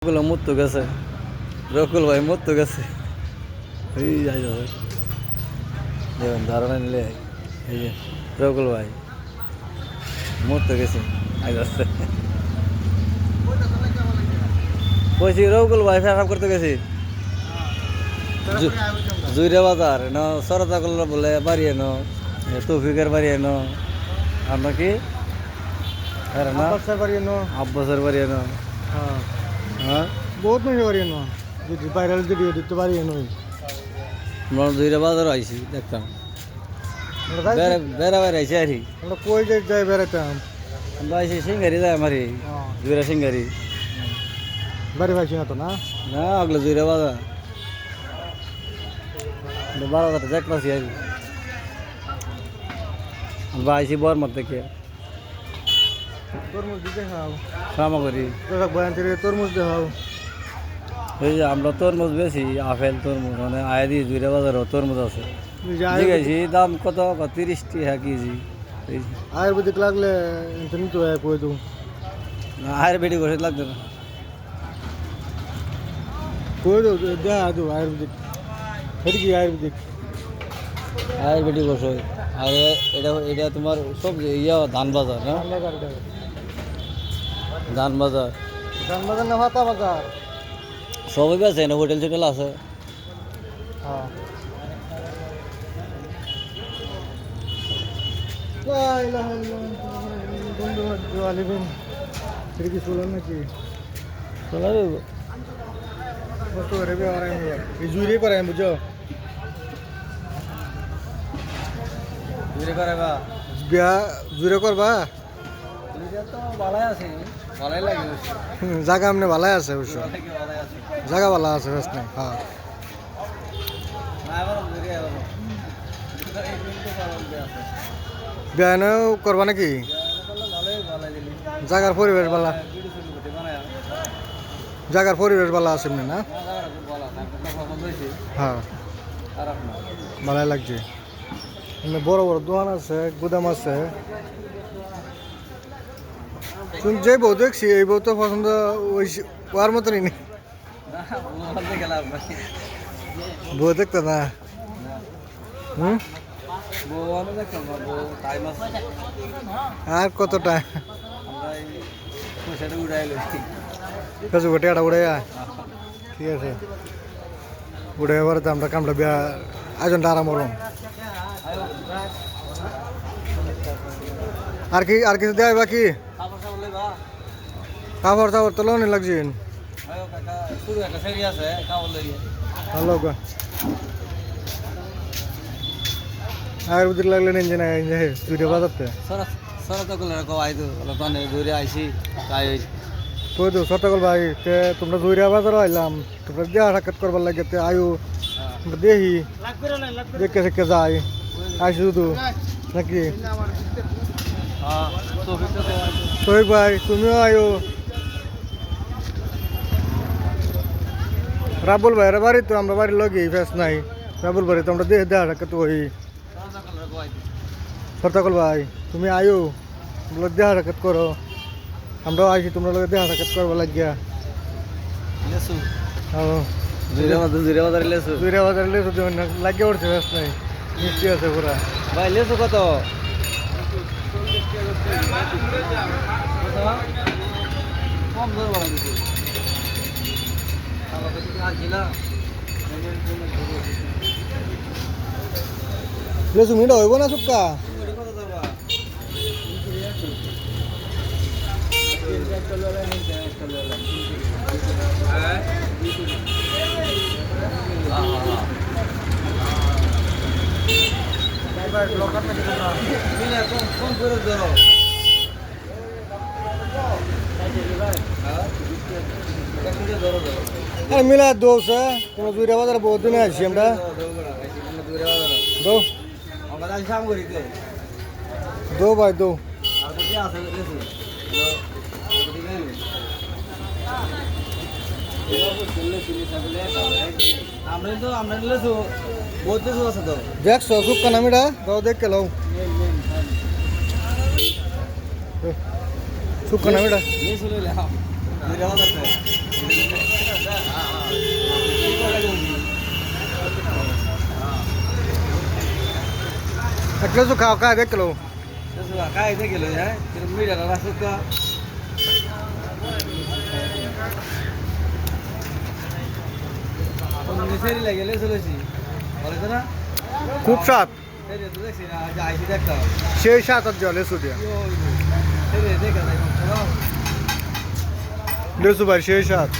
রকুল মরতে গেছে, রকুল ভাই মরতে গেছে। এই যাই যাবে দেখুন ধারণা নিলে এই যে রকুল ভাই মরতে গেছে আজ আসছে। বলছি রকুল ভাই ফেরাম করতে গেছি জুইরা বাজার ন সরতা করল বলে বাড়ি এনো তৌফিকের বাড়ি এনো আমরা কি আব্বাসের বাড়ি এনো। হ্যাঁ বহুত মানুষ পারি না যদি ভাইরাল ভিডিও দিতে পারি নই আমরা জুইরা বাজার আইছি দেখতাম বেড়া বেড়া আইছি আর আমরা কই যাই বেড়াতাম আমরা আইছি সিঙ্গারি যায় আমারি জুইরা সিঙ্গারি বাড়ি পাইছি না তো না না আগলে জুইরা বাজার বারো কথা দেখ পাচ্ছি আর আমরা আইছি বরমার থেকে তরমুজ দিতে খাও সামগ্রী বয়ান থেকে তরমুজ দেখাও এই যে আমরা তরমুজ বেশি আপেল তরমুজ মানে আয় দিয়ে জুইরা বাজারও তরমুজ আছে জিজ্ঞাসি দাম কত 30 টাকা কেজি। আয়ুর্বেদিক লাগলে নিতে হয় কই দু না আয়ুর্বেদিক ওষুধ লাগবে না কই দু দেখা দু আয়ুর্বেদিক এটা কি আয়ুর্বেদিক আয়ুর্বেদিক ওষুধ। আর এটা এটা তোমার সব ইয়া ধান বাজার না ধান বাজার ধান বাজার না ভাতা বাজার সবই আছে না হোটেল টোটেল আছে। হ্যাঁ বন্ধু আলিবেন এটা কি চলার নাকি কত করে এই জুড়ে পারাই বুঝো জুড়ে করাবা বিয়া জুড়ে করবা তো ভালাই আছে ভালাই লাগে জায়গা আমনে ভালাই আছে অবশ্য জায়গা ভালো আছে বেশ নাই হ্যাঁ বিয়া এনেও করবা নাকি জায়গার পরিবেশ ভালো জায়গার পরিবেশ ভালো আছে এমনি না হ্যাঁ ভালাই লাগছে এমনি বড় বড় দোকান আছে গুদাম আছে যে বউ দেখছি এই বউ তো পছন্দ ওই ওর মতনই নেই বউ দেখতে না হুম আর কত টাইম গোটে উড়ে ঠিক আছে উড়ে এবার আমরা কামটা বিয়া আয়োজনটা আরাম করলাম আর কিছু দেয় বাকি কাপড় টাপড় তো লোনে লাগছে ভালো আয়ুর্বেদিক লাগলে নিন না দুইটা বাজারতে কই তো সতকল ভাই তে তোমরা জুইরা বাজার আইলাম তোমরা দেহা সাক্ষাৎ করবার লাগে তে আয়ু দেখি দেখে দেখে যাই আইসি শুধু নাকি তৈক ভাই তুমিও আয়ো রাবুল ভাই বাড়ি তো আমরা বাড়ির লগে ফেস নাই রাবুল ভাই তো আমরা দেহ দেহা সাক্ষাৎ ওই সতকল ভাই তুমি আয়ো দেহা সাক্ষাৎ করো আমরাও আইসি তোমরা লোক দেখা সাক্ষাৎ করবো লাগিয়া জুইরা বাজার লেসু লাগিয়ে উঠছে বেশ নাই মিষ্টি আছে পুরা ভাই লেসু কত কম দর বাড়া দিছি লেসু মিঠা হইব না সুক্কা মিলা দোষ তোমার দুইটা বাজার বহুত দিনে আসছি আমরা দো দো ভাই দো দেখছো সুক্কা নামিটা দাও দেখ কে লাও সুক্কা নামিটা লেসু খাও খায় দেখলো काय ते गेलो आहे मीडियाला असं का सेरीला गेले सलोशी বলে না খুব স্বাদ সেরি তো দেখছি না যাইছি দেখতাম সেই স্বাদ আর লেসু দিয়া সেরি দেখা যায় লেসু ভাই সেই স্বাদ